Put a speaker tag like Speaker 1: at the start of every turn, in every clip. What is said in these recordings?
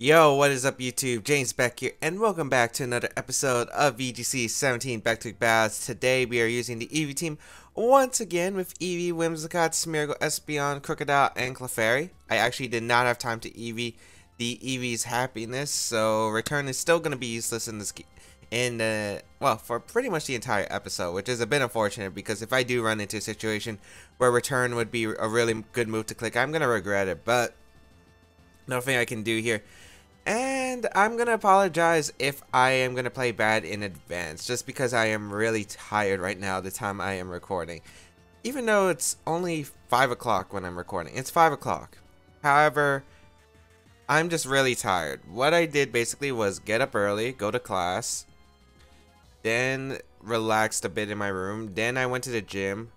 Speaker 1: Yo, what is up YouTube? James Baek here, and welcome back to another episode of VGC 17 Back-to-Back Battles. Today we are using the Eevee team once again with Eevee, Whimsicott, Smeargle, Espeon, Krookodile, and Clefairy. I actually did not have time to Eevee the Eevee's happiness, so return is still going to be useless in this for pretty much the entire episode, which is a bit unfortunate because if I do run into a situation where return would be a really good move to click, I'm going to regret it, but nothing I can do here. And I'm going to apologize if I am going to play bad in advance, just because I am really tired right now the time I am recording. Even though it's only 5 o'clock when I'm recording. It's 5 o'clock. However, I'm just really tired. What I did basically was get up early, go to class, then relaxed a bit in my room, then I went to the gym,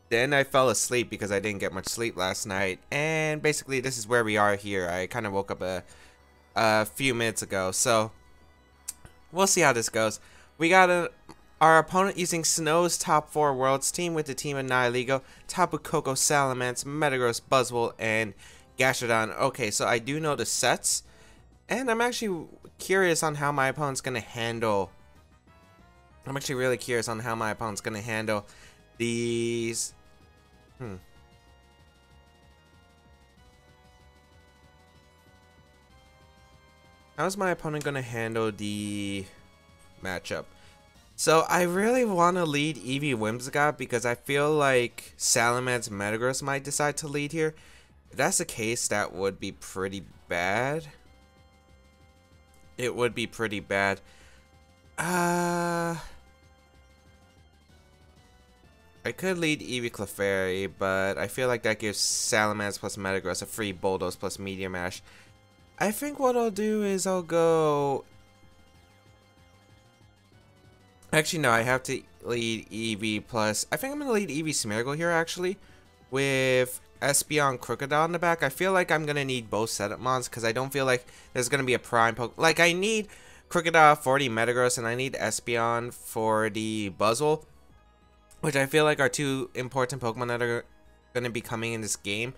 Speaker 1: then I fell asleep because I didn't get much sleep last night, and basically this is where we are here. I kind of woke up a few minutes ago, so we'll see how this goes. We got our opponent using Snow's top 4 worlds team with the team of Nihilego, Tapu Koko, Salamence, Metagross, Buzzwole, and Gastrodon. Okay, so I do know the sets, and I'm actually curious on how my opponent's gonna handle. I'm actually really curious on how my opponent's gonna handle these. How's my opponent going to handle the matchup? So I really want to lead Eevee Whimsicott because I feel like Salamence Metagross might decide to lead here. If that's the case, that would be pretty bad. It would be pretty bad. I could lead Eevee Clefairy, but I feel like that gives Salamence plus Metagross a free Bulldoze plus Meteor Mash. I think what I'll do is I'll go. Actually, no, I have to lead Eevee plus. I think I'm gonna lead Eevee Smeargle here actually, with Espeon Krookodile in the back. I feel like I'm gonna need both setup mons because I don't feel like there's gonna be a prime poke. Like I need Krookodile for the Metagross and I need Espeon for the Buzzwole, which I feel like are two important Pokemon that are gonna be coming in this game.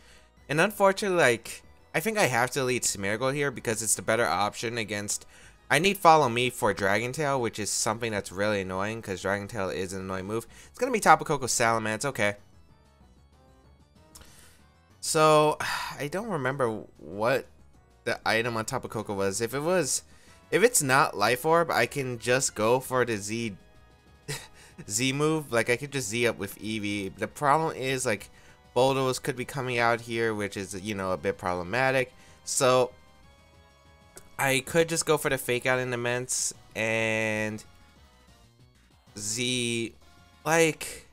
Speaker 1: And unfortunately, like, I think I have to lead Smeargle here because it's the better option against. I need Follow Me for Dragon Tail, which is something that's really annoying because Dragon Tail is an annoying move. It's going to be Tapu Koko Salamence, okay. So, I don't remember what the item on Tapu Koko was. If it's not Life Orb, I can just go for the Z move. Like, I could just Z up with Eevee. The problem is, like, Bulldoze could be coming out here, which is, you know, a bit problematic. So I could just go for the fake out in Immense and Z. Like,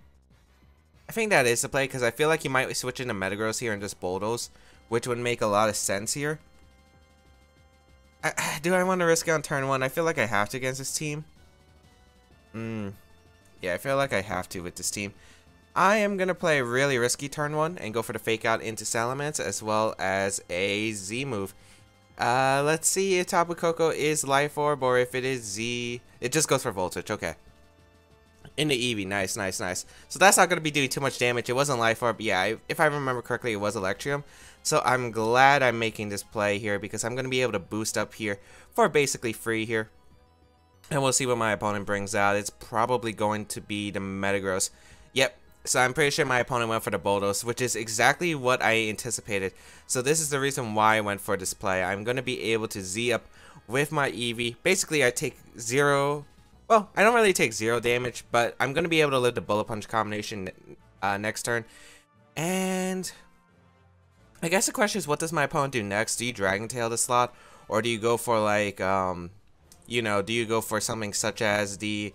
Speaker 1: I think that is the play because I feel like you might switch into Metagross here and just Bulldoze, which would make a lot of sense here. Do I want to risk it on turn 1? I feel like I have to against this team. Yeah, I feel like I have to with this team. I am going to play a really risky turn 1 and go for the fake out into Salamence as well as a Z move. Let's see if Tapu Koko is Life Orb or if it is Z. It just goes for Voltage, okay. Into Eevee, nice, nice, nice. So that's not going to be doing too much damage. It wasn't Life Orb, yeah, if I remember correctly, it was Electrium. So I'm glad I'm making this play here because I'm going to be able to boost up here for basically free here. And we'll see what my opponent brings out. It's probably going to be the Metagross. Yep. So I'm pretty sure my opponent went for the Bulldoze, which is exactly what I anticipated. So this is the reason why I went for this play. I'm going to be able to Z up with my Eevee. Basically, I take 0. Well, I don't really take 0 damage, but I'm going to be able to live the Bullet Punch combination next turn. And I guess the question is, what does my opponent do next? Do you Dragon Tail the slot? Or do you go for, like, you know, do you go for something such as the...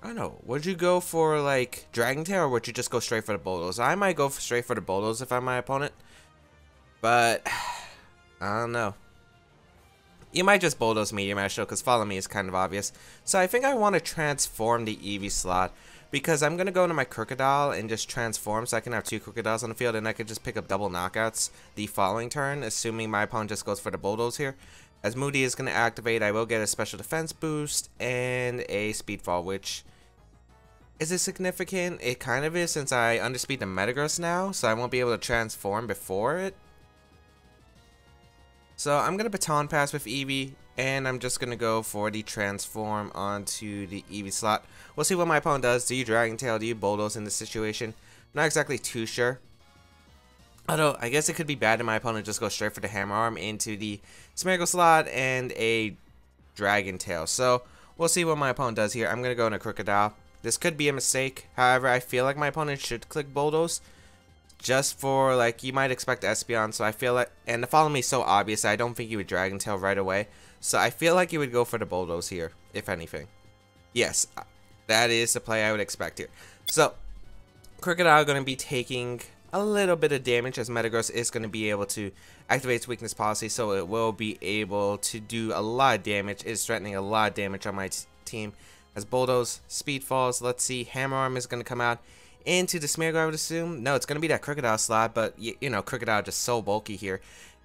Speaker 1: I don't know. Would you go for like Dragon Tail or would you just go straight for the Bulldoze? I might go straight for the Bulldoze if I'm my opponent. But I don't know. You might just Bulldoze Meteor Mash though because Follow Me is kind of obvious. So I think I want to transform the Eevee slot because I'm going to go into my Krookodile and just transform so I can have 2 Krookodiles on the field and I could just pick up double knockouts the following turn, assuming my opponent just goes for the Bulldoze here. As Moody is going to activate, I will get a special defense boost and a speed fall, which is it significant? It kind of is since I underspeed the Metagross now, so I won't be able to transform before it. So I'm gonna Baton Pass with Eevee, and I'm just gonna go for the transform onto the Eevee slot. We'll see what my opponent does. Do you Dragon Tail? Do you Bulldoze in this situation? I'm not exactly too sure. Although, I guess it could be bad if my opponent just goes straight for the Hammer Arm into the Smeargle slot and a Dragon Tail. So, we'll see what my opponent does here. I'm going to go into Krookodile. This could be a mistake. However, I feel like my opponent should click Bulldoze. Just for, like, you might expect Espeon. So, I feel like, and the follow me is so obvious, I don't think you would Dragon Tail right away. So, I feel like you would go for the Bulldoze here, if anything. Yes, that is the play I would expect here. So, Krookodile going to be taking a little bit of damage, as Metagross is going to be able to activate its weakness policy, so it will be able to do a lot of damage. It is threatening a lot of damage on my team. As Bulldoze, Speed Falls, let's see, Hammer Arm is going to come out into the Smeargle, I would assume. No, it's going to be that Krookodile slot, but you know, Krookodile just so bulky here.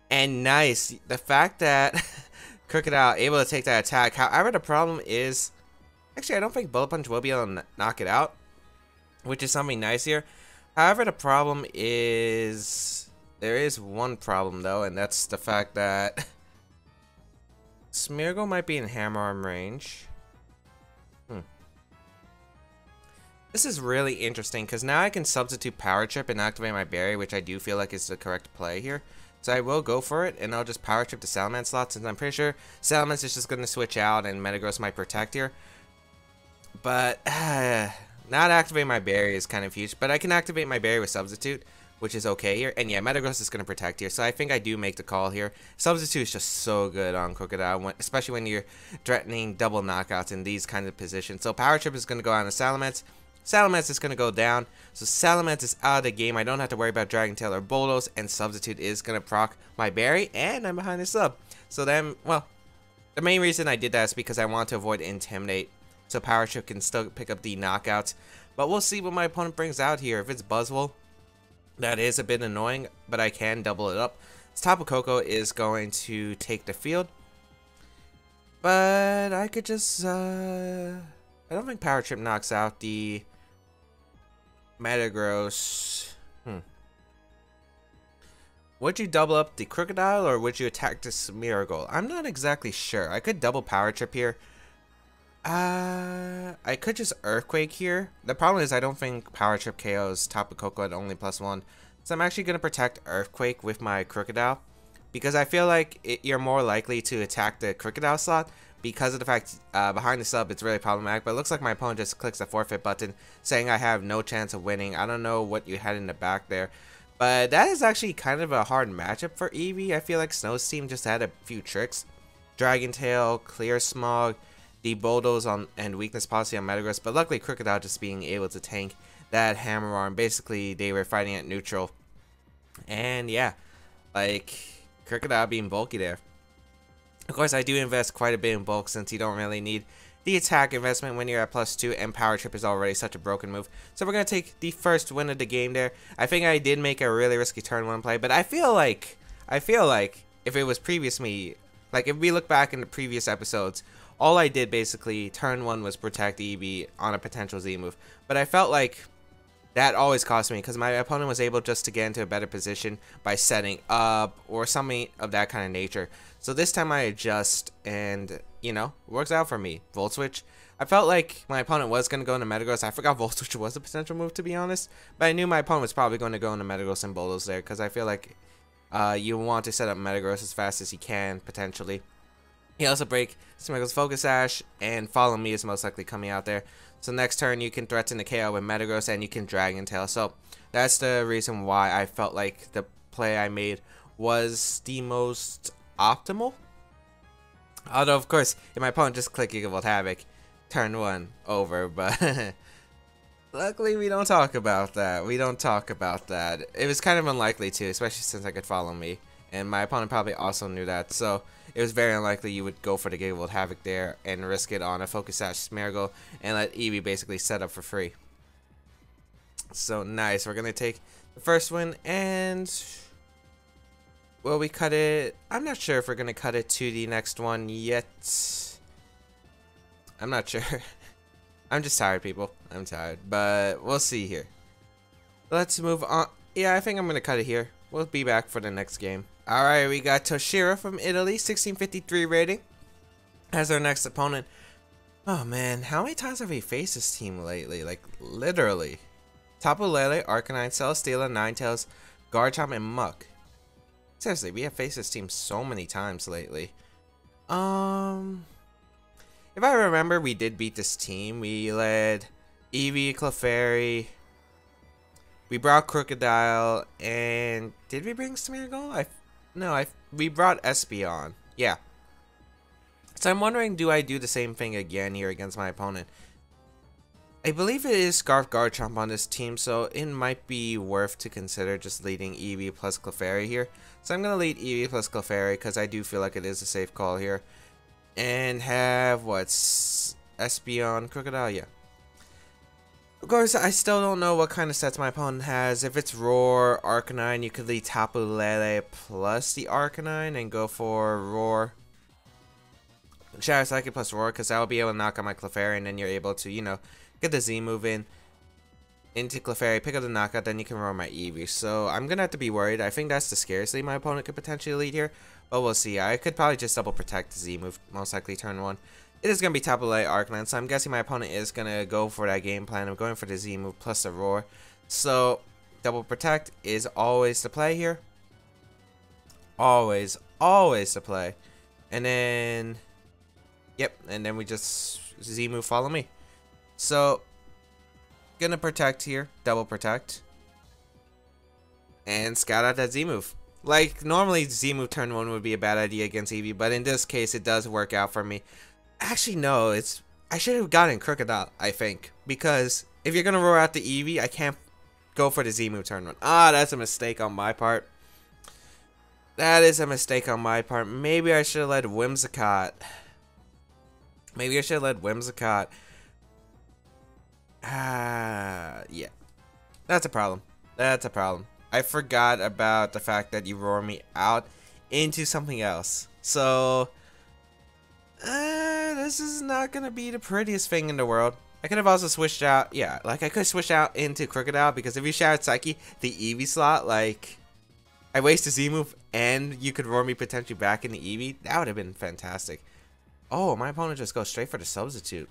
Speaker 1: And nice, the fact that Krookodile able to take that attack. However, the problem is, actually, I don't think Bullet Punch will be able to knock it out, which is something nice here. However, the problem is, there is one problem though, and that's the fact that Smeargle might be in Hammer Arm range. This is really interesting, because now I can substitute Power Trip and activate my Berry, which I do feel like is the correct play here. So I will go for it, and I'll just Power Trip the Salamence slot, since I'm pretty sure Salamence is just going to switch out, and Metagross might protect here. But, not activating my Berry is kind of huge, but I can activate my Berry with Substitute, which is okay here. And yeah, Metagross is going to protect here, so I think I do make the call here. Substitute is just so good on Krookodile, especially when you're threatening double knockouts in these kinds of positions. So Power Trip is going to go on to Salamence. Salamence is going to go down, so Salamence is out of the game. I don't have to worry about Dragon Tail or Bulldoze, and Substitute is going to proc my Berry, and I'm behind the sub. So then, well, the main reason I did that is because I want to avoid Intimidate, so Power Trip can still pick up the knockouts. But we'll see what my opponent brings out here. If it's Buzzwole, that is a bit annoying, but I can double it up. Tapu Koko is going to take the field, but I could just, I don't think Power Trip knocks out the Metagross. Would you double up the Krookodile, or would you attack the Smeargle? I'm not exactly sure. I could double Power Trip here. I could just Earthquake here. The problem is I don't think Power Trip KOs Tapu Koko at only +1. So I'm actually going to protect Earthquake with my Krookodile, because I feel like you're more likely to attack the Krookodile slot because of the fact behind the sub it's really problematic. But it looks like my opponent just clicks the forfeit button, saying I have no chance of winning. I don't know what you had in the back there, but that is actually kind of a hard matchup for Eevee. I feel like Snow's team just had a few tricks. Dragon Tail, Clear Smog, the Bulldoze on and weakness policy on Metagross, but luckily Krookodile just being able to tank that Hammer Arm. Basically, they were fighting at neutral, and yeah, like Krookodile being bulky there. Of course, I do invest quite a bit in bulk, since you don't really need the attack investment when you're at +2, and Power Trip is already such a broken move. So we're gonna take the first win of the game there. I think I did make a really risky turn 1 play, but I feel like if it was previous me, like if we look back in the previous episodes, all I did basically turn 1 was protect Eevee on a potential Z move. But I felt like that always cost me, because my opponent was able just to get into a better position by setting up or something of that kind of nature. So this time I adjust, and you know, works out for me. Volt Switch. I felt like my opponent was going to go into Metagross. I forgot Volt Switch was a potential move, to be honest, but I knew my opponent was probably going to go into Metagross and Bulldoze there, because I feel like you want to set up Metagross as fast as you can, potentially. He also break Smeargle's Focus Sash, and Follow Me is most likely coming out there. So next turn you can threaten the KO with Metagross, and you can Dragon Tail. So that's the reason why I felt like the play I made was the most optimal. Although of course, if my opponent just clicked Gigavolt Havoc, turn 1 over, but luckily we don't talk about that. We don't talk about that. It was kind of unlikely too, especially since I could Follow Me, and my opponent probably also knew that. So it was very unlikely you would go for the Gigavolt Havoc there and risk it on a Focus Sash Smeargle and let Eevee basically set up for free. So nice. We're going to take the first one, and will we cut it? I'm not sure if we're going to cut it to the next one yet. I'm not sure. I'm just tired, people. I'm tired. But we'll see here. Let's move on. Yeah, I think I'm going to cut it here. We'll be back for the next game. Alright, we got Toshira from Italy, 1653 rating, as our next opponent. Oh man, how many times have we faced this team lately? Like, literally. Tapu Lele, Arcanine, Celesteela, Ninetales, Garchomp, and Muck. Seriously, we have faced this team so many times lately. If I remember, we did beat this team. We led Eevee, Clefairy. We brought Krookodile, and did we bring Smeargle? We brought Espeon. Yeah. So I'm wondering, do I do the same thing again here against my opponent? I believe it is Scarf Garchomp on this team, so it might be worth to consider just leading Eevee plus Clefairy here. So I'm going to lead Eevee plus Clefairy because I do feel like it is a safe call here. And have, what's Espeon, Krookodile? Yeah. Of course, I still don't know what kind of sets my opponent has. If it's Roar, Arcanine, you could lead Tapu Lele plus the Arcanine and go for Roar. Shadow Psychic plus Roar, because that will be able to knock out my Clefairy, and then you're able to, you know, get the Z move in into Clefairy, pick up the knockout, then you can roar my Eevee. So I'm going to have to be worried. I think that's the scariest lead my opponent could potentially lead here, but we'll see. I could probably just double protect the Z move, most likely turn 1. It is going to be Tapu Lele Arcanine, so I'm guessing my opponent is going to go for that game plan. I'm going for the Z move plus the roar. So double protect is always the play here. Always the play. And then, yep, and then we just Z move follow me. So, gonna protect here, double protect. And scout out that Z move. Like, normally Z move turn 1 would be a bad idea against Eevee, but in this case it does work out for me. Actually, no, I should have gotten Krookodile, I think. Because if you're gonna roar out the Eevee, I can't go for the Z move turn 1. Ah, that's a mistake on my part. That is a mistake on my part. Maybe I should have led Whimsicott. Yeah. That's a problem. I forgot about the fact that you roar me out into something else. So, this is not gonna be the prettiest thing in the world. I could have also switched out, yeah, like I could switch out into Krookodile, because if you shout Psyche, the Eevee slot, like, I waste a Z move and you could roar me potentially back into Eevee, that would have been fantastic. Oh, my opponent just goes straight for the substitute.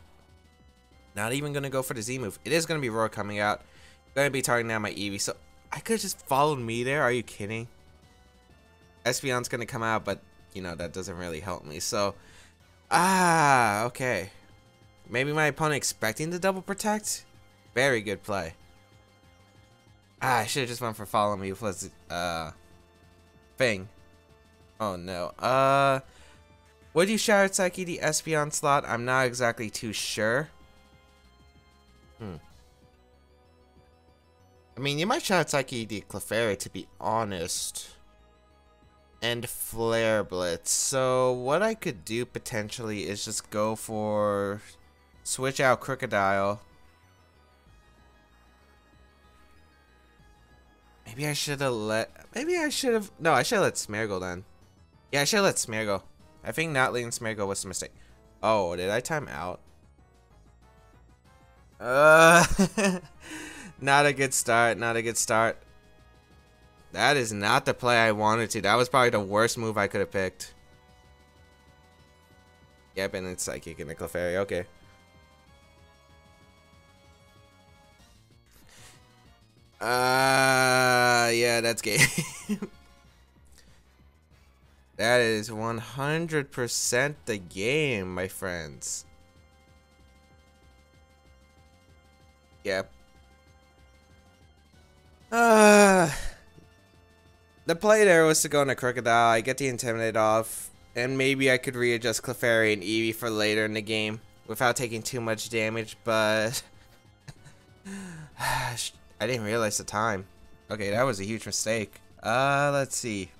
Speaker 1: Not even gonna go for the Z move. It is gonna be roar coming out. Gonna be targeting down my Eevee, so I could have just followed me there. Are you kidding? Espeon's gonna come out, but you know that doesn't really help me. So, okay. Maybe my opponent expecting the double protect. Very good play. I should have just went for follow me plus thing. Oh no. Would you shout Psyche the Espeon slot? I'm not exactly too sure. I mean, you might shout Psyche the Clefairy, to be honest. And Flare Blitz. So what I could do potentially is just go for switch out Krookodile. Maybe I should have let. No, I should have let Smeargle then. Yeah, I should have let Smeargle. I think not letting Smeargle was a mistake. Oh, did I time out? Not a good start. That is not the play I wanted to. That was probably the worst move I could have picked. Yep, and it's Psychic in the Clefairy. Okay. Yeah, that's game. That is 100% the game, my friends. Yep. The play there was to go into Krookodile. I get the Intimidate off, and maybe I could readjust Clefairy and Eevee for later in the game without taking too much damage, but I didn't realize the time. Okay, that was a huge mistake. Let's see.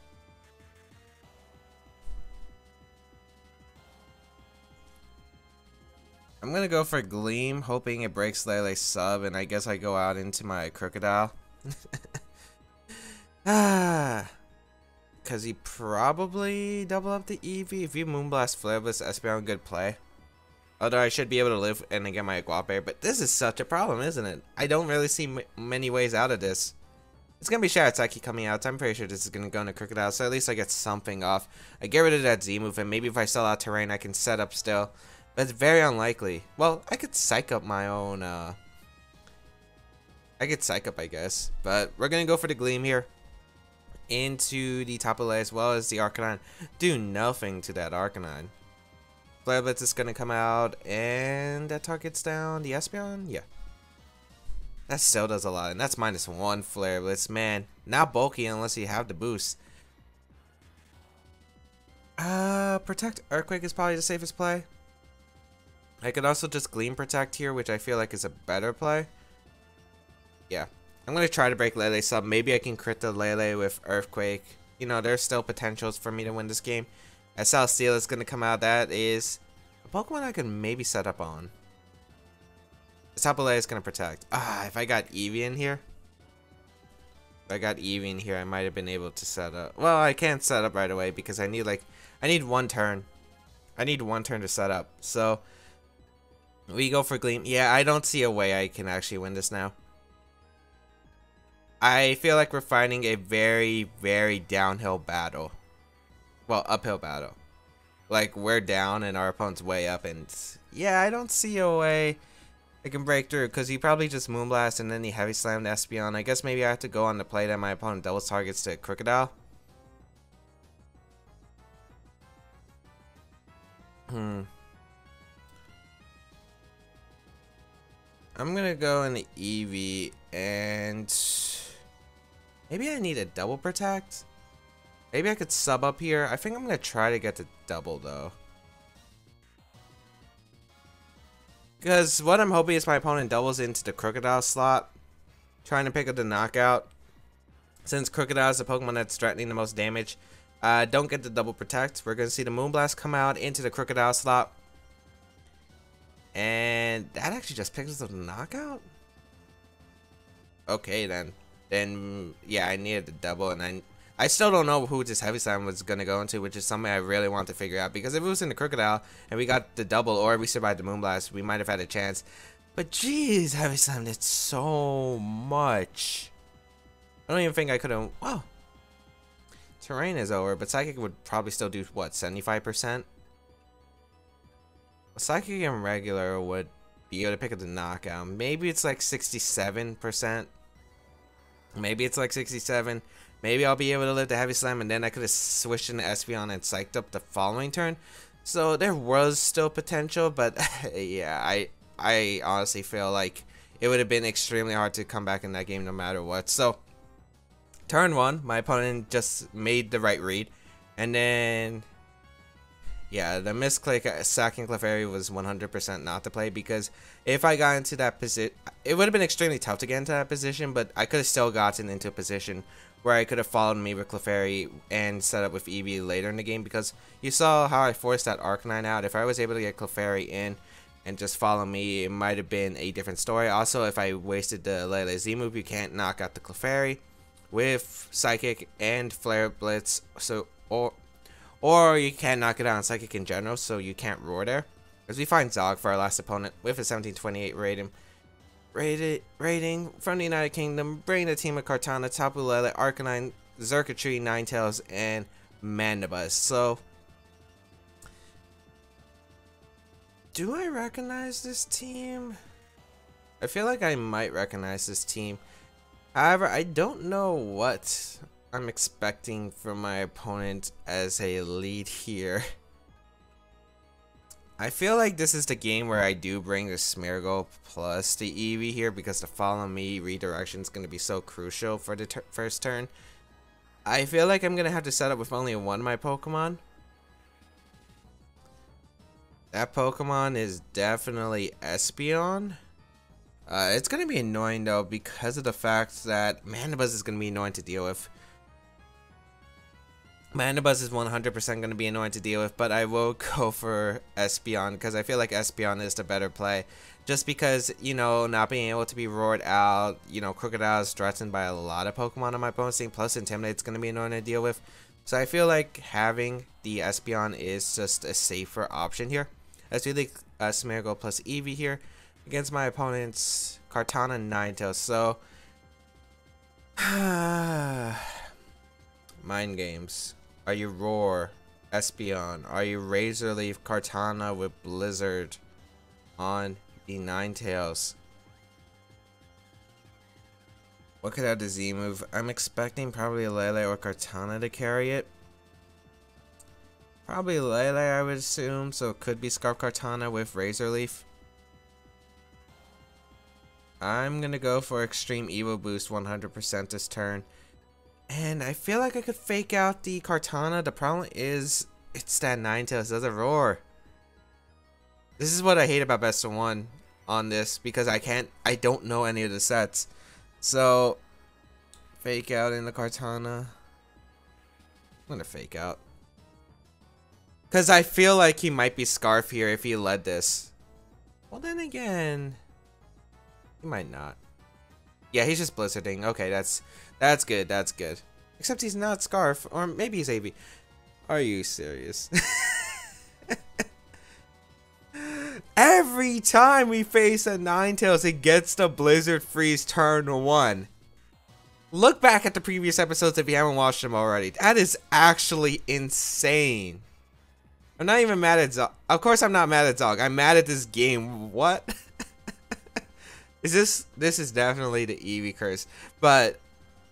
Speaker 1: I'm gonna go for Gleam, hoping it breaks Lele's sub, and I guess I go out into my Krookodile. Because he probably double up the Eevee. If you Moonblast Flare Blitz, Espeon, good play. Although I should be able to live and then get my Aguav, but this is such a problem, isn't it? I don't really see many ways out of this. It's going to be Shadow Psyche coming out. So I'm pretty sure this is going to go into Krookodile. So at least I get something off. I get rid of that Z move. And maybe if I sell out Terrain, I can set up still. But it's very unlikely. Well, I could Psych Up my own. I could Psych Up, I guess. But we're going to go for the Gleam here. Into the Tapu Lele as well as the Arcanine. Do nothing to that Arcanine. Flare Blitz is going to come out. And that targets down the Espeon? Yeah. That still does a lot, and that's -1 Flare Blitz. Man, not bulky unless you have the boost. Protect Earthquake is probably the safest play. I could also just Gleam Protect here, which I feel like is a better play. Yeah, I'm going to try to break Lele sub. Maybe I can crit the Lele with Earthquake. You know, there's still potentials for me to win this game. SL Steel is going to come out. That is a Pokemon I can maybe set up on. Tapu Lele is going to protect. If I got Eevee in here. If I got Eevee in here, I might have been able to set up. Well, I can't set up right away because I need one turn. I need one turn to set up. So, we go for Gleam. Yeah, I don't see a way I can actually win this now. I feel like we're fighting a very, very downhill battle. Well, uphill battle. Like, we're down and our opponent's way up. And, yeah, I don't see a way I can break through, because he probably just Moonblast and then he Heavy Slammed Espeon. I guess maybe I have to go on the play that my opponent doubles targets to Krookodile. I'm gonna go in the Eevee, and maybe I need a double protect. Maybe I could sub up here. I think I'm gonna try to get the double though. Because what I'm hoping is my opponent doubles into the Krookodile slot, trying to pick up the knockout. Since Krookodile is the Pokemon that's threatening the most damage, don't get the double protect. We're going to see the Moonblast come out into the Krookodile slot. And that actually just picks up the knockout? Okay then. Then, yeah, I needed the double, and I still don't know who this Heavy Slam was going to go into, which is something I really want to figure out. Because if it was in the Krookodile and we got the double, or we survived the Moonblast, we might have had a chance. But jeez, Heavy Slam did so much. I don't even think I could have... Wow. Terrain is over, but Psychic would probably still do, what, 75%? Psychic and regular would be able to pick up the knockout. Maybe it's like 67%. Maybe it's like 67%. Maybe I'll be able to live the Heavy Slam, and then I could have switched into Espeon and psyched up the following turn. So there was still potential, but yeah, I honestly feel like it would have been extremely hard to come back in that game no matter what. So turn 1, my opponent just made the right read, and then yeah, the misclick sacking Clefairy was 100% not to play, because if I got into that position, it would have been extremely tough to get into that position, but I could have still gotten into a position where I could have followed me with Clefairy and set up with Eevee later in the game, because you saw how I forced that Arcanine out. If I was able to get Clefairy in and just follow me, it might have been a different story. Also, if I wasted the Lele Z move, you can't knock out the Clefairy with Psychic and Flare Blitz, so or you can't knock it out on Psychic in general, so you can't Roar there. As we find Zog for our last opponent with a 1728 rating from the United Kingdom, bringing the team of Kartana, Tapu Lele, Arcanine, Xurkitree, Ninetales, and Mandibuzz. So, do I recognize this team? I feel like I might recognize this team. However, I don't know what I'm expecting from my opponent as a lead here. I feel like this is the game where I do bring the Smeargle plus the Eevee here, because the follow me redirection is going to be so crucial for the first turn. I feel like I'm going to have to set up with only one of my Pokemon. That Pokemon is definitely Espeon. It's going to be annoying though, because of the fact that Mandibuzz is going to be annoying to deal with. Mandibuzz is 100% going to be annoying to deal with, but I will go for Espeon, because I feel like Espeon is the better play. Just because, you know, not being able to be roared out, you know, Krookodile is threatened by a lot of Pokemon on my opponent's team, plus Intimidate is going to be annoying to deal with. So I feel like having the Espeon is just a safer option here. As we leak Smeargle plus Eevee here against my opponent's Kartana Ninetales. So Mind games. Are you Roar? Espeon? Are you Razor Leaf Kartana with Blizzard on the Ninetales? What could have the Z move? I'm expecting probably Lele or Kartana to carry it. Probably Lele, I would assume, so it could be Scarf Kartana with Razor Leaf. I'm gonna go for Extreme Evoboost 100% this turn. And I feel like I could fake out the Kartana. The problem is, it's that Ninetales. It doesn't roar. This is what I hate about Best of 1 on this, because I don't know any of the sets. So, fake out in the Kartana. I'm gonna fake out. Because I feel like he might be Scarf here if he led this. Well, then again, he might not. Yeah, he's just Blizzarding. Okay, that's good. That's good. Except he's not Scarf, or maybe he's Eevee. Are you serious? Every time we face a Ninetales, it gets the Blizzard Freeze turn 1. Look back at the previous episodes if you haven't watched them already. That is actually insane. I'm not even mad at Zog. Of course I'm not mad at Zog. I'm mad at this game. What? This is definitely the Eevee curse. But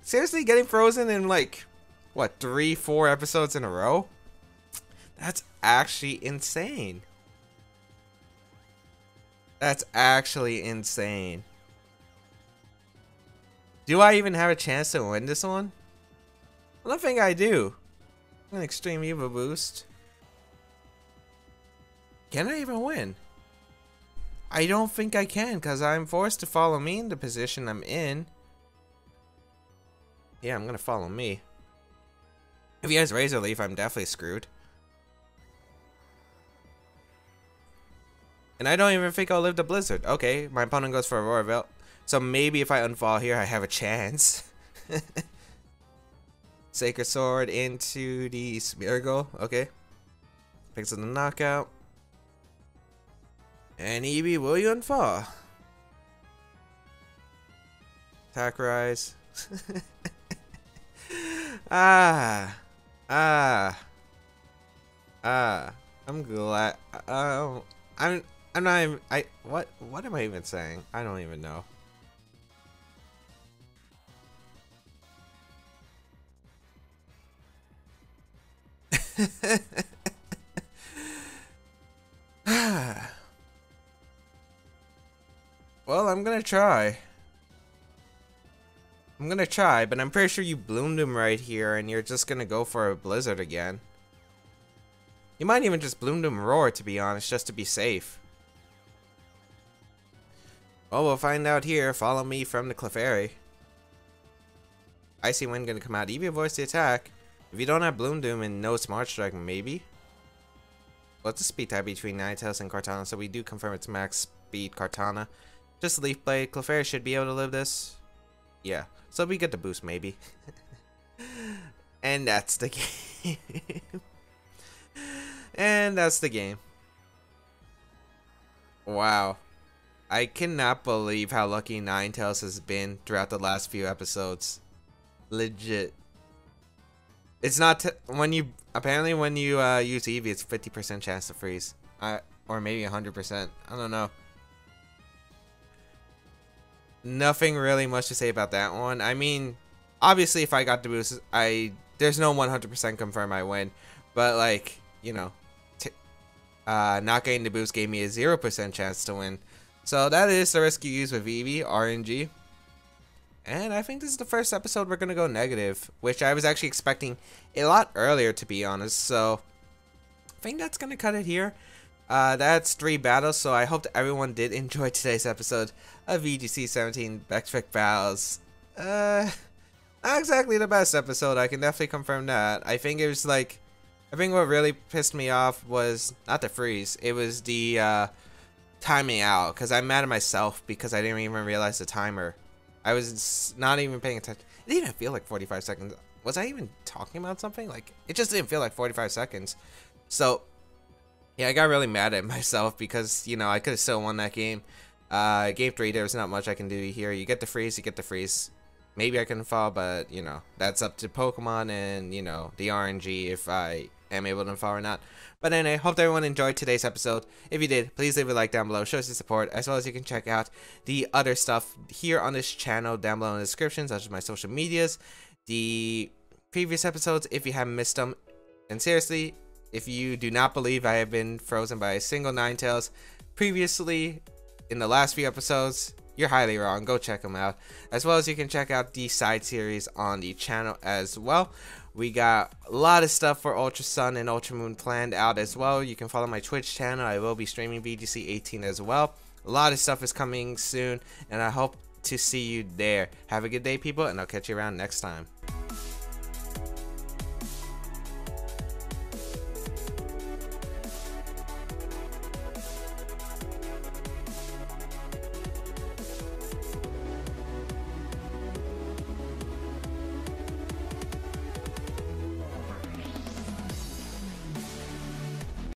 Speaker 1: seriously, getting frozen in like what, 3-4 episodes in a row? That's actually insane. That's actually insane. Do I even have a chance to win this one? I don't think I do. An Extreme Evo boost. Can I even win? I don't think I can, because I'm forced to follow me in the position I'm in. Yeah, I'm gonna follow me. If he has Razor Leaf, I'm definitely screwed. And I don't even think I'll live the Blizzard. Okay, my opponent goes for Aurora Veil. So maybe if I unfall here, I have a chance. Sacred Sword into the Smeargle. Okay. Picks up the knockout. And Eevee, will you unfall? Attack Rise. I'm glad. I'm not even. What am I even saying? I don't even know. Well, I'm gonna try. But I'm pretty sure you bloomed him right here, and you're just gonna go for a Blizzard again. You might even just bloomed him Roar, to be honest, just to be safe. Well, we'll find out here. Follow me from the Clefairy. Icy Wind gonna come out. Eevee avoids the attack. If you don't have Bloom Doom and no Smart Strike, maybe. Well, it's a speed type between Ninetales and Kartana, so we do confirm it's max speed Kartana. Just Leaf Blade. Clefairy should be able to live this. Yeah, so we get the boost maybe. And that's the game. And that's the game. Wow. I cannot believe how lucky Ninetales has been throughout the last few episodes. Legit. It's not when you apparently when you use Eevee, it's 50% chance to freeze. Or maybe 100%. I don't know. Nothing really much to say about that one. I mean, obviously if I got the boost, there's no 100% confirm I win, but like, you know, not getting the boost gave me a 0% chance to win. So that is the risk you use with Eevee, RNG. And I think this is the first episode we're going to go negative, which I was actually expecting a lot earlier, to be honest. So I think that's going to cut it here. That's 3 battles, so I hope that everyone did enjoy today's episode of VGC 17 Backfic Battles. Not exactly the best episode, I can definitely confirm that. I think it was like, I think what really pissed me off was not the freeze, it was the timing out, because I'm mad at myself because I didn't even realize the timer. I was not even paying attention. It didn't even feel like 45 seconds. Was I even talking about something? Like, it just didn't feel like 45 seconds. So yeah, I got really mad at myself because, you know, I could have still won that game. Game 3, there was not much I can do here. You get the freeze, maybe I can fall, but that's up to Pokemon and the RNG if I am able to fall or not. But anyway, hope everyone enjoyed today's episode. If you did, please leave a like down below, show us your support, as well as you can check out the other stuff here on this channel down below in the description, such as my social medias, the previous episodes if you haven't missed them. And seriously, if you do not believe I have been frozen by a single Ninetales previously in the last few episodes, you're highly wrong. Go check them out, as well as you can check out the side series on the channel as well. We got a lot of stuff for Ultra Sun and Ultra Moon planned out as well. You can follow my Twitch channel. I will be streaming VGC 18 as well. A lot of stuff is coming soon, and I hope to see you there. Have a good day, people, and I'll catch you around next time.